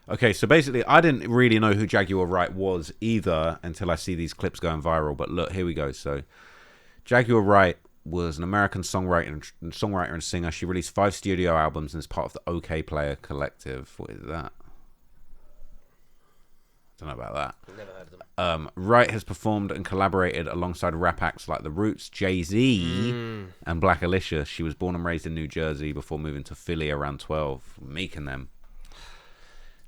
Okay, so basically, I didn't really know who Jaguar Wright was either until I see these clips going viral. But look, here we go. So, Jaguar Wright was an American songwriter and singer. She released 5 studio albums and is part of the OK Player collective. What is that? Don't know about that. Never heard of them. Wright has performed and collaborated alongside rap acts like The Roots, Jay-Z, and Black Alicia. She was born and raised in New Jersey before moving to Philly around 12. Meek and them.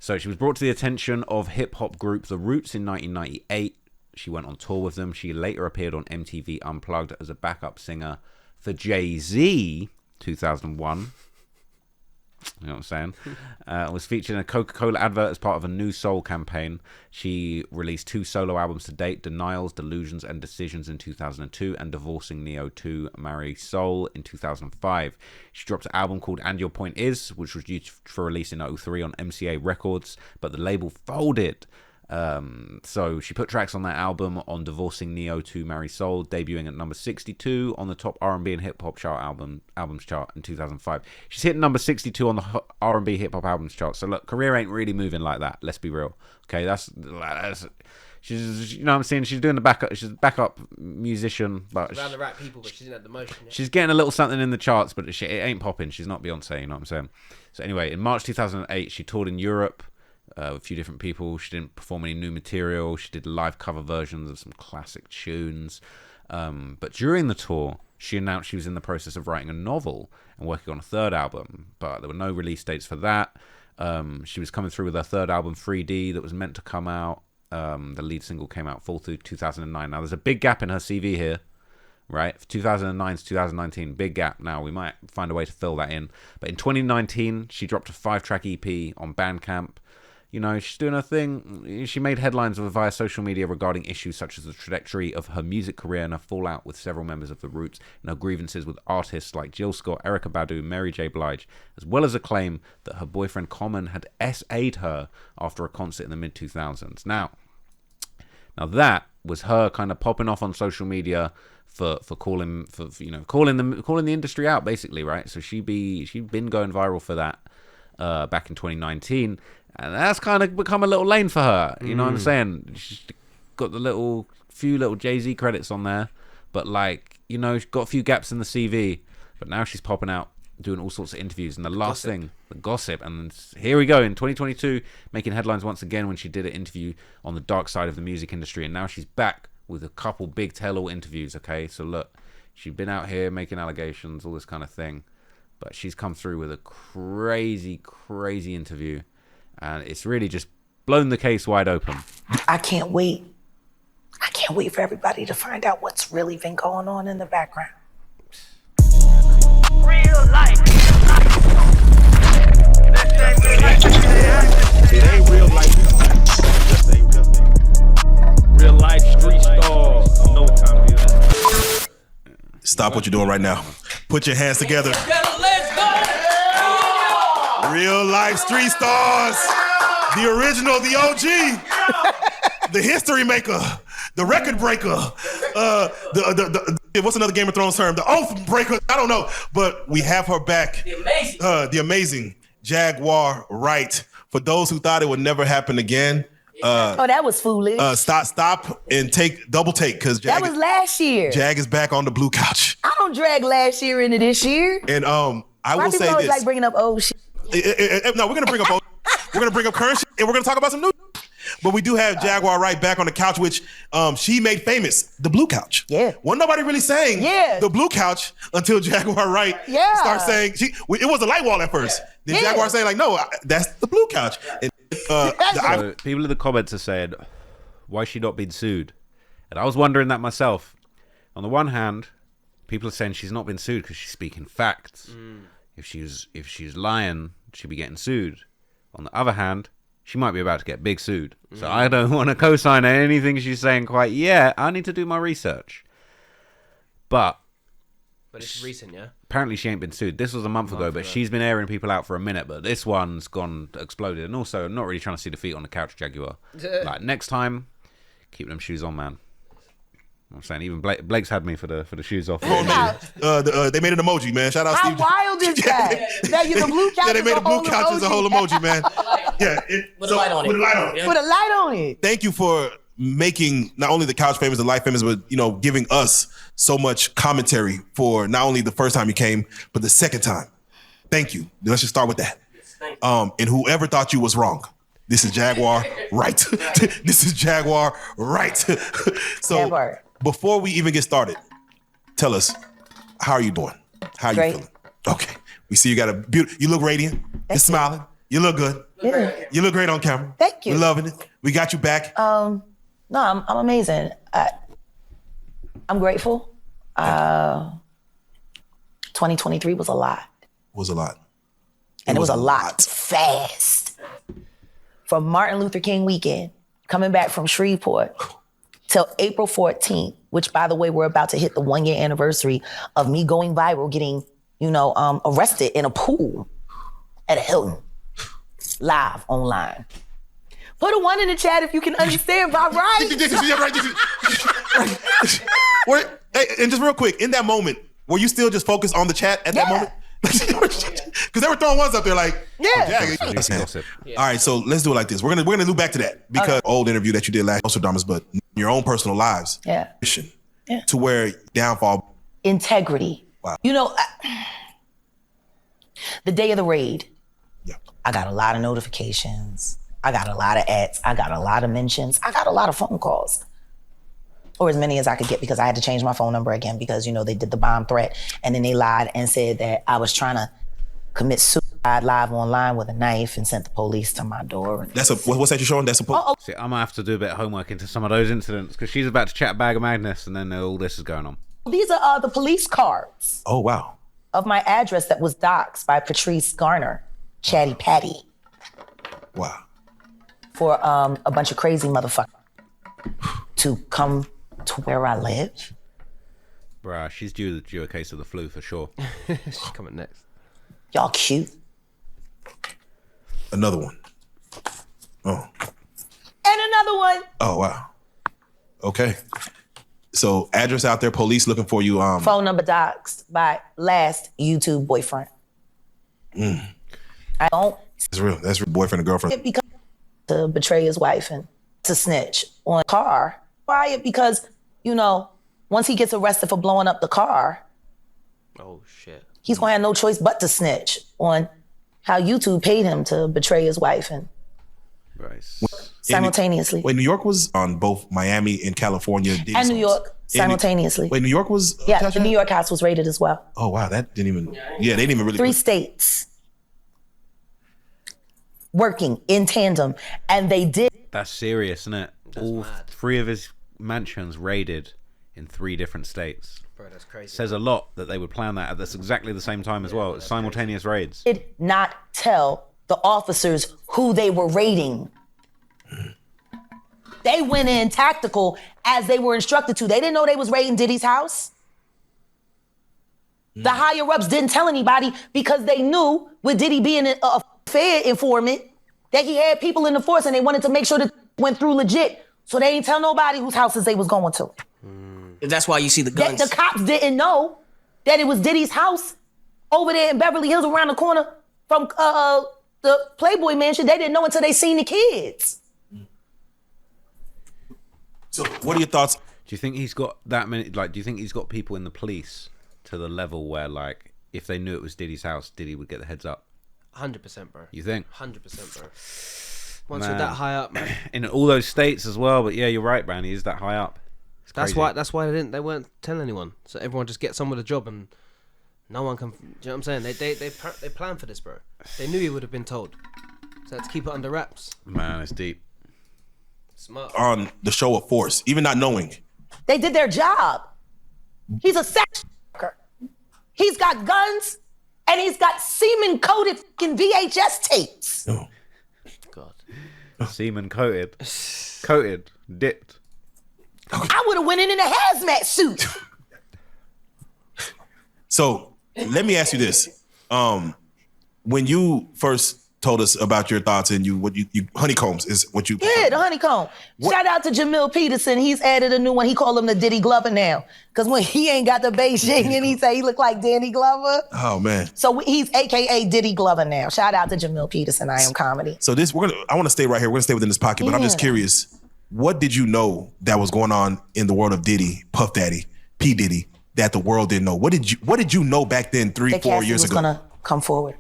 So she was brought to the attention of hip-hop group The Roots in 1998. She went on tour with them. She later appeared on MTV Unplugged as a backup singer for Jay-Z, 2001. You know what I'm saying? Was featured in a Coca-Cola advert as part of a New Soul campaign. She released 2 solo albums to date, Denials, Delusions, and Decisions in 2002, and Divorcing Neo 2, Marry Soul in 2005. She dropped an album called And Your Point Is, which was due for release in 2003 on MCA Records, but the label folded. So she put tracks on that album on Divorcing Neo 2 Marry Soul, debuting at number 62 on the top R&B and hip hop chart albums chart in 2005. She's hit number 62 on the R&B hip hop albums chart. So look, career ain't really moving like that. Let's be real. Okay, that's she's, you know what I'm saying? She's doing the backup. She's a backup musician, but She's around the right people, but she didn't have the motion. Yeah. She's getting a little something in the charts, but it ain't popping. She's not Beyonce. You know what I'm saying? So anyway, in March 2008, she toured in Europe. A few different people. She didn't perform any new material. She did live cover versions of some classic tunes. But during the tour, she announced she was in the process of writing a novel and working on a 3rd album, but there were no release dates for that. She was coming through with her 3rd album, 3D, that was meant to come out. The lead single came out full through 2009. Now, there's a big gap in her CV here, right? 2009 to 2019, big gap. Now, we might find a way to fill that in. But in 2019, she dropped a 5-track EP on Bandcamp. You know, she's doing her thing. She made headlines via social media regarding issues such as the trajectory of her music career and her fallout with several members of The Roots, and her grievances with artists like Jill Scott, Erykah Badu, Mary J. Blige, as well as a claim that her boyfriend Common had SA'd her after a concert in the mid-2000s. Now that was her kind of popping off on social media for calling the industry out, basically, right? So she'd been going viral for that back in 2019. And that's kind of become a little lane for her. You know what I'm saying? She's got the few little Jay-Z credits on there. But she's got a few gaps in the CV. But now she's popping out, doing all sorts of interviews. And the last thing, the gossip. And here we go, in 2022, making headlines once again when she did an interview on the dark side of the music industry. And now she's back with a couple big tell-all interviews, okay? So look, she's been out here making allegations, all this kind of thing. But she's come through with a crazy, crazy interview. And it's really just blown the case wide open. I can't wait. I can't wait for everybody to find out what's really been going on in the background. Real life. It ain't real life. Real life street stars. No time. Stop what you're doing right now. Put your hands together. Let's go. Real life street stars. The original, the OG. The history maker. The record breaker. What's another Game of Thrones term? The oath breaker. I don't know. But we have her back. The amazing Jaguar Wright. For those who thought it would never happen again. That was foolish. Stop and double take, because that was last year. Jag is back on the blue couch. I don't drag last year into this year. And I will say always this. like bringing up old shit. No, we're gonna bring up old. We're gonna bring up current shit, and we're gonna talk about some new. But we do have Jaguar Wright back on the couch, which she made famous, the blue couch. Yeah. Wasn't nobody really saying the blue couch until Jaguar Wright started saying it was a light wall at first. Then Jaguar saying like, no, that's the blue couch. And, so people in the comments are saying, why is she not being sued? And I was wondering that myself. On the one hand, people are saying she's not been sued because she's speaking facts. If she's lying, she'd be getting sued. On the other hand, she might be about to get big sued. So I don't want to co-sign anything she's saying quite yet. I need to do my research. But it's recent, yeah? Apparently she ain't been sued. This was a month ago, but she's been airing people out for a minute. But this one's exploded. And also, I'm not really trying to see the feet on the couch, Jaguar. Like, next time, keep them shoes on, man. I'm saying even Blake's had me for the shoes off. They made an emoji, man. Shout out How Steve. How wild is that? The blue couch they made the blue couch as a whole emoji, man. Yeah. With a light on it. With a light on it. Put a light on it. Thank you for making not only the couch famous, the life famous, but giving us so much commentary for not only the first time you came, but the second time. Thank you. Let's just start with that. And whoever thought you was wrong, this is Jaguar Wright. This is Jaguar Wright. So Jaguar. before we even get started, tell us, how are you doing? How are you feeling? Okay. We see you got a beautiful, you look radiant. You're smiling. You look good. Yeah. You look great on camera. Thank you. We're loving it. We got you back. No, I'm amazing. I'm grateful. 2023 was a lot. Was a lot. And it was a lot fast. From Martin Luther King weekend, coming back from Shreveport, till April 14th, which, by the way, we're about to hit the 1-year anniversary of me going viral, getting, arrested in a pool at a Hilton, live online. Put a 1 in the chat if you can understand my right. And just real quick, in that moment, were you still just focused on the chat at that moment? Because they were throwing ones up there like, Gossip. All right, so let's do it like this. We're gonna do back to that because old interview that you did last, also dramas, but your own personal lives. Yeah. To where downfall. Integrity. Wow. The day of the raid, Yeah. I got a lot of notifications. I got a lot of ads. I got a lot of mentions. I got a lot of phone calls. Or as many as I could get because I had to change my phone number again because, they did the bomb threat and then they lied and said that I was trying to commit suicide live online with a knife and sent the police to my door. What's that you're showing? That's a See, I'm gonna have to do a bit of homework into some of those incidents because she's about to chat bag of madness and then all this is going on. These are the police cards Oh, wow. of my address that was doxxed by Patrice Garner, Chatty Patty, Wow. for a bunch of crazy motherfuckers to come to where I live. Bruh, she's due a case of the flu for sure. She's coming next. Y'all cute. Another one. Oh. And another one. Oh, wow. Okay. So address out there, police looking for you. Phone number doxxed by last YouTube boyfriend. I don't That's real. That's real. Boyfriend and girlfriend. because to betray his wife and to snitch on a car. Why? Because, once he gets arrested for blowing up the car, Oh shit. he's gonna have no choice but to snitch on how YouTube paid him to betray his wife and Right. simultaneously. Wait, New York was on both Miami and California. Diddy And New songs. York simultaneously. Wait, New York was Yeah, attached the to New that? York house was raided as well. Oh, wow. That didn't even. Yeah, they didn't even really. 3 states working in tandem, and they did. That's serious, isn't it? All mad. 3 of his mansions raided in 3 different states. Bro, that's crazy. Says a lot that they would plan that at this exactly the same time as well. It's simultaneous raids. Did not tell the officers who they were raiding. They went in tactical as they were instructed to. They didn't know they was raiding Diddy's house. The higher ups didn't tell anybody because they knew with Diddy being a Fed informant that he had people in the force and they wanted to make sure that went through legit. So they didn't tell nobody whose houses they was going to. That's why you see the guns. The cops didn't know that it was Diddy's house over there in Beverly Hills around the corner from the Playboy Mansion. They didn't know until they seen the kids. So, what are your thoughts? Do you think he's got that many? Like, do you think he's got people in the police to the level where, like, if they knew it was Diddy's house, Diddy would get the heads up? 100%, bro. You think? 100%, bro. Once Man. you're that high up, man. In all those states as well, but yeah, you're right, Brand. He is that high up. It's crazy. That's why they weren't telling anyone. So everyone just gets on with a job and no one can. Do you know what I'm saying? They planned for this, bro. They knew he would have been told. So let's keep it under wraps. Man, it's deep. Smart. On the show of force, even not knowing. They did their job. He's a sex worker. He's got guns and he's got semen-coated fucking VHS tapes. Oh. God. Semen coated. Coated. Dipped. I would have went in a hazmat suit. So let me ask you this: when you first told us about your thoughts and what you honeycombs is what you. Yeah, the honeycomb. Shout out to Jamil Peterson. He's added a new one. He called him the Diddy Glover now. Because when he ain't got the Beijing and he say he look like Danny Glover. Oh, man. So he's AKA Diddy Glover now. Shout out to Jamil Peterson, I Am Comedy. So I want to stay right here. We're going to stay within this pocket, but I'm just curious. What did you know that was going on in the world of Diddy, Puff Daddy, P. Diddy, that the world didn't know? What did you know back then, 3-4 years ago? That was gonna come forward.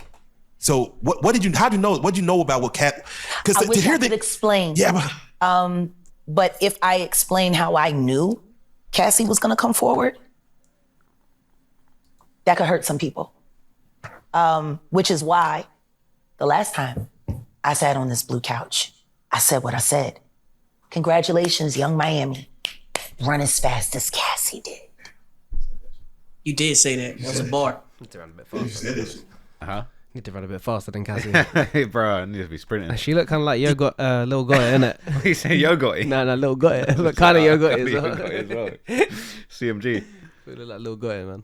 So what did you? How do you know? What did you know about what Cat? Because I wish I could explain. Yeah, but if I explain how I knew Cassie was gonna come forward, that could hurt some people. Which is why the last time I sat on this blue couch, I said what I said. Congratulations, Young Miami. Run as fast as Cassie did. You did say that. It was a bar. Need to run a bit faster. Uh-huh. Need to run a bit faster than Cassie. Hey, bro, I need to be sprinting. She looked kind of like Lil Gotti, innit? You say Yo Gotti? No, Lil Gotti. Look kind of Yo Gotti as well. CMG. We look like Lil Gotti, man.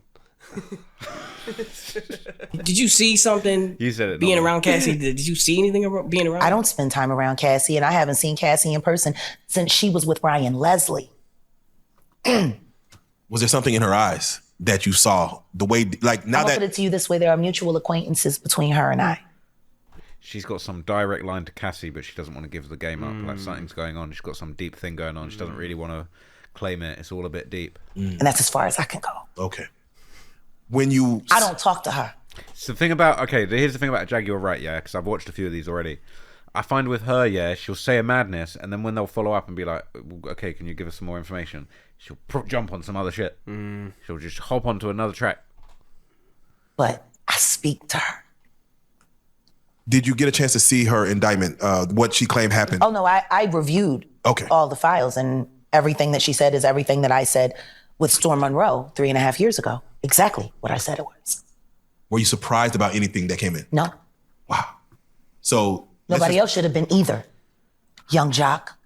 Did you see something? You said it. Being around Cassie, did you see anything about being around? I don't spend time around Cassie, and I haven't seen Cassie in person since she was with Ryan Leslie. Was there something in her eyes that you saw? The way, like now I'll that put it to you this way: there are mutual acquaintances between her and I. She's got some direct line to Cassie, but she doesn't want to give the game up. Like something's going on. She's got some deep thing going on. She doesn't really want to claim it. It's all a bit deep. And that's as far as I can go. Okay. When you, I don't talk to her. So the thing about, here's the thing about Jaguar Wright, yeah, because I've watched a few of these already. I find with her, yeah, she'll say a madness, and then when they'll follow up and be like, okay, can you give us some more information? She'll jump on some other shit. She'll just hop onto another track. But I speak to her. did you get a chance to see her indictment, what she claimed happened? Oh, no, I reviewed all the files, and everything that she said is everything that I said with Storm Monroe 3.5 years ago. Exactly what I said it was. Were you surprised about anything that came in? No. Wow. So nobody else should have been either. Young Jock.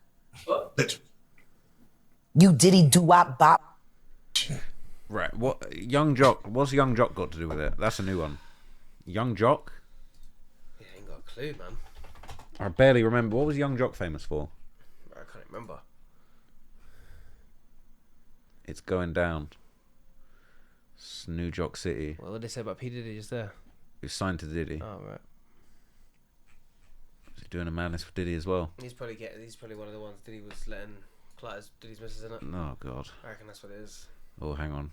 You Diddy doo-wop bop. Right. What Young Jock? What's Young Jock got to do with it? That's a new one. Young Jock? Yeah, ain't got a clue, man. I barely remember. What was Young Jock famous for? I can't remember. It's going down. New Jock City. What did they say about P. Diddy just there? He was signed to Diddy. Oh, right. Is he doing a madness for Diddy as well? He's probably one of the ones Diddy was letting Clyde's Diddy's missus in it. Oh, God. I reckon that's what it is. Oh, hang on.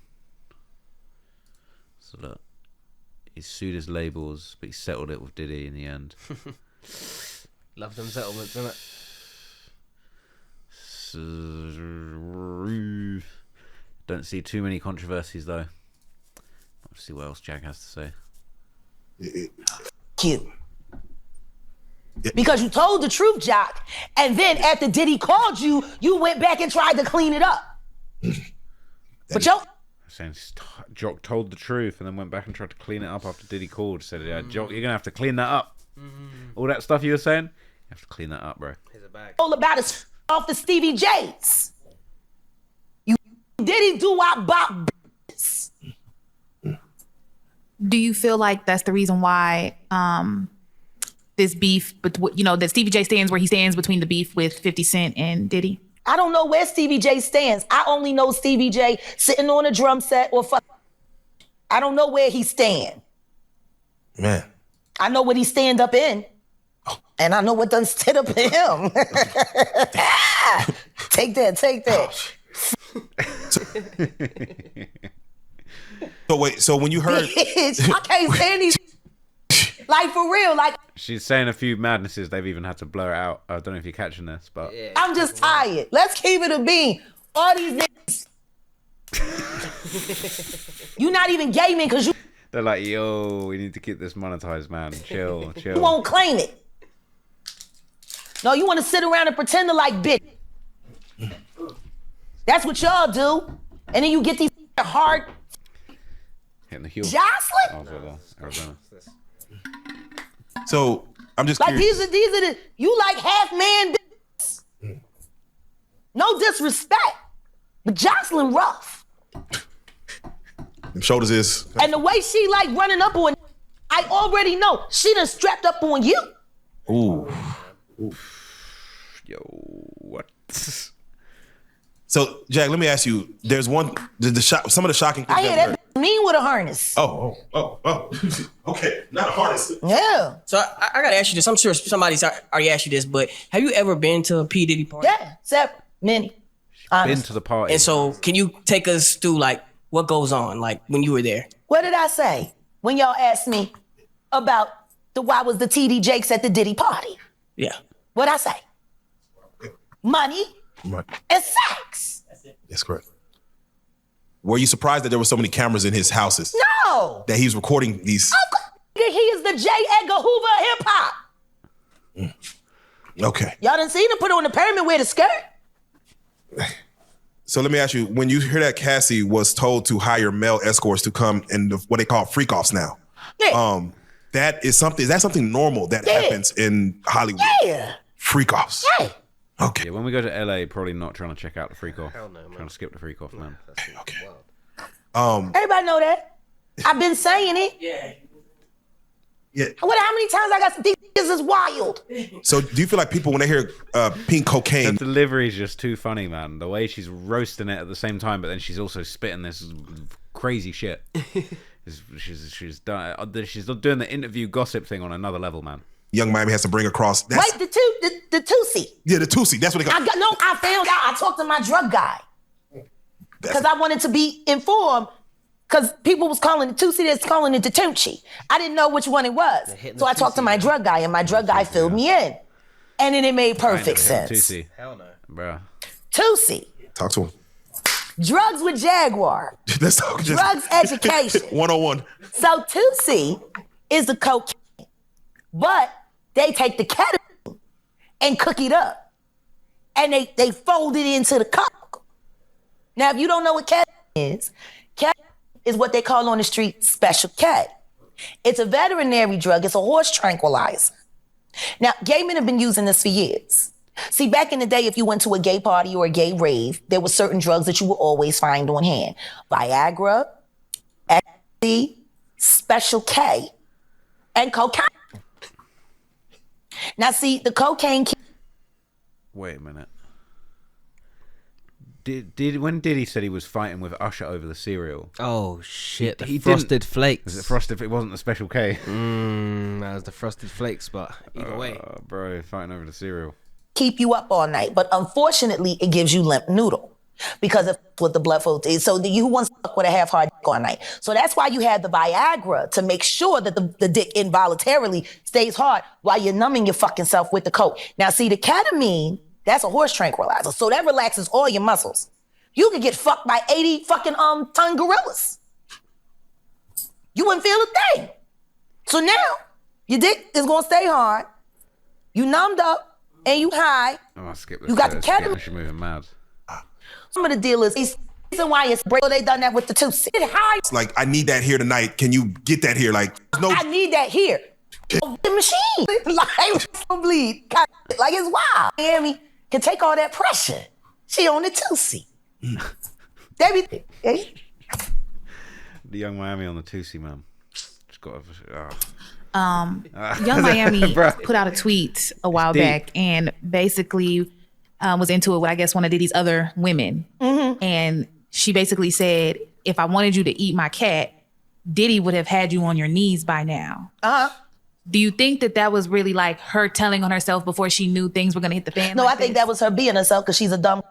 So look, he sued his labels, but he settled it with Diddy in the end. Love them settlements, innit? Don't see too many controversies though. Let's see what else Jag has to say. Cute. Because you told the truth, Jock, and then after Diddy called you, you went back and tried to clean it up. But yo, saying Jock told the truth and then went back and tried to clean it up after Diddy called. Said, "Yeah, Jock, you're gonna have to clean that up." All that stuff you were saying, you have to clean that up, bro. Here's a bag. all about is off the Stevie J's. You Diddy do I bop. Do you feel like that's the reason why this beef, but that Stevie J stands where he stands between the beef with 50 Cent and Diddy? I don't know where Stevie J stands. I only know Stevie J sitting on a drum set or fuck. I don't know where he stand. Man. I know what he stand up in. And I know what done stood up in him. Take that. So wait, so when you heard... I can't stand these. Like, for real, like... She's saying a few madnesses. They've even had to blur it out. I don't know if you're catching this, but... Yeah. I'm just tired. Let's keep it a bean. All these niggas... You not even gaming because you... They're like, yo, we need to keep this monetized, man. Chill. You won't claim it. No, you want to sit around and pretend to like bitch. That's what y'all do. And then you get these hard... Hitting the heel. Jocelyn? Arizona. So, I'm just Like, curious. these are the... You like half-man bitches. No disrespect. But Jocelyn rough. Them shoulders is... And the way she like running up on... I already know. She done strapped up on you. Ooh. Yo, what? So, Jack, let me ask you. There's some of the shocking things. I hear that mean with a harness. Oh. Okay, not a harness. Yeah. So I gotta ask you this. I'm sure somebody's already asked you this, but have you ever been to a P. Diddy party? Yeah, many. Been to the party. And so, can you take us through like what goes on, like when you were there? What did I say when y'all asked me about why was the TD Jakes at the Diddy party? Yeah. What'd I say? Money Right. and sex. That's correct. Were you surprised that there were so many cameras in his houses? No. That he was recording these? He is the J. Edgar Hoover of hip hop. Okay. Y'all done seen him put on the pyramid with a skirt? So let me ask you, when you hear that Cassie was told to hire male escorts to come in what they call freak-offs now, Yeah. is that something normal that happens in Hollywood? Yeah. Freak-offs. Yeah. Okay. Yeah, when we go to LA, probably not trying to check out the freak off. Hell no, man. Trying to skip the freak off, man. Okay. Everybody know that. I've been saying it. Yeah. Yeah. How many times I got these niggas is wild. So do you feel like people, when they hear pink cocaine, The delivery is just too funny, man. The way she's roasting it at the same time, but then she's also spitting this crazy shit. She's doing the interview gossip thing on another level, man. Young Miami has to bring across? Wait, the Tusi. Yeah, the Tusi. That's what they call. I found out. I talked to my drug guy because I wanted to be informed. Because people was calling it Tusi, that's calling it the Tunchi. I didn't know which one it was. So I talked to my drug guy, and my drug guy filled me in. And then it made perfect sense. Tusi. Hell no. Bruh. Tusi. Talk to him. Drugs with Jaguar. Let's talk. Drugs education. 101. So Tusi is the cocaine. But they take the ketamine and cook it up. And they fold it into the coke. Now, if you don't know what ketamine is what they call on the street Special K. It's a veterinary drug. It's a horse tranquilizer. Now, gay men have been using this for years. See, back in the day, if you went to a gay party or a gay rave, there were certain drugs that you would always find on hand. Viagra, ecstasy, Special K, and cocaine. Now, see, the cocaine... Wait a minute. When Diddy said he was fighting with Usher over the cereal? Oh shit! He The Frosted didn't- Flakes. Was it Frosted? It wasn't the Special K. That was the Frosted Flakes, but either way. Bro, fighting over the cereal. keep you up all night, but unfortunately, it gives you limp noodle because of what the blood flow is. So you wants to fuck with a half-hard dick all night. So that's why you have the Viagra to make sure that the dick involuntarily stays hard while you're numbing your fucking self with the coke. Now, see, the ketamine, that's a horse tranquilizer, so that relaxes all your muscles. You could get fucked by 80 fucking ton gorillas. You wouldn't feel a thing. So now, your dick is gonna stay hard. You numbed up and you high. Oh, I skipped this. You got the ketamine. She's moving mad. Some of the deal is the reason why it's break. So they done that with the 2 high. It's like, I need that here tonight. Can you get that here? Like, no. I need that here. The machine, like bleed, like it's wild. Miami can take all that pressure. She on the 2C. They be. The Young Miami on the 2C, man. Just got Young Miami Bruh. put out a tweet a while deep. back and basically was into it with, I guess, one of Diddy's other women. Mm-hmm. And she basically said, if I wanted you to eat my cat, Diddy would have had you on your knees by now. Uh-huh. Do you think that that was really like her telling on herself before she knew things were going to hit the fan? No, like I think this? that was her being herself because she's a dumb.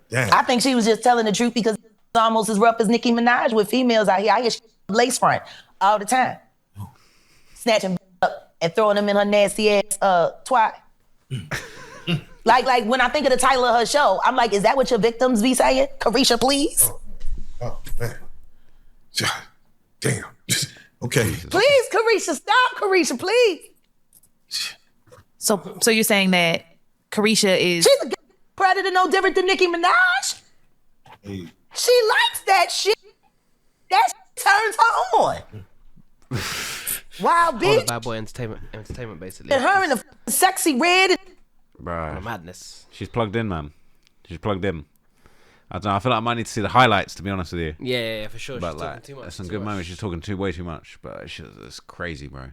Damn. I think she was just telling the truth because it's almost as rough as Nicki Minaj with females out here. I hear she lace front all the time. Snatching up and throwing them in her nasty ass twat. like when I think of the title of her show, I'm like, is that what your victims be saying? Carisha, please? Oh, man. Damn. Okay. Please, Carisha, stop, Carisha, please. So you're saying that Carisha is... She's a predator no different than Nicki Minaj. Hey. She likes that shit. That shit turns her on. Wild All the bitch. bad boy entertainment basically. And her in the sexy red. Bro. Madness. She's plugged in, man. She's plugged in. I don't know. I feel like I might need to see the highlights, to be honest with you. Yeah, for sure. But She's like, talking too much. there's some too good much. moments. She's talking way too much, but it's crazy, bro.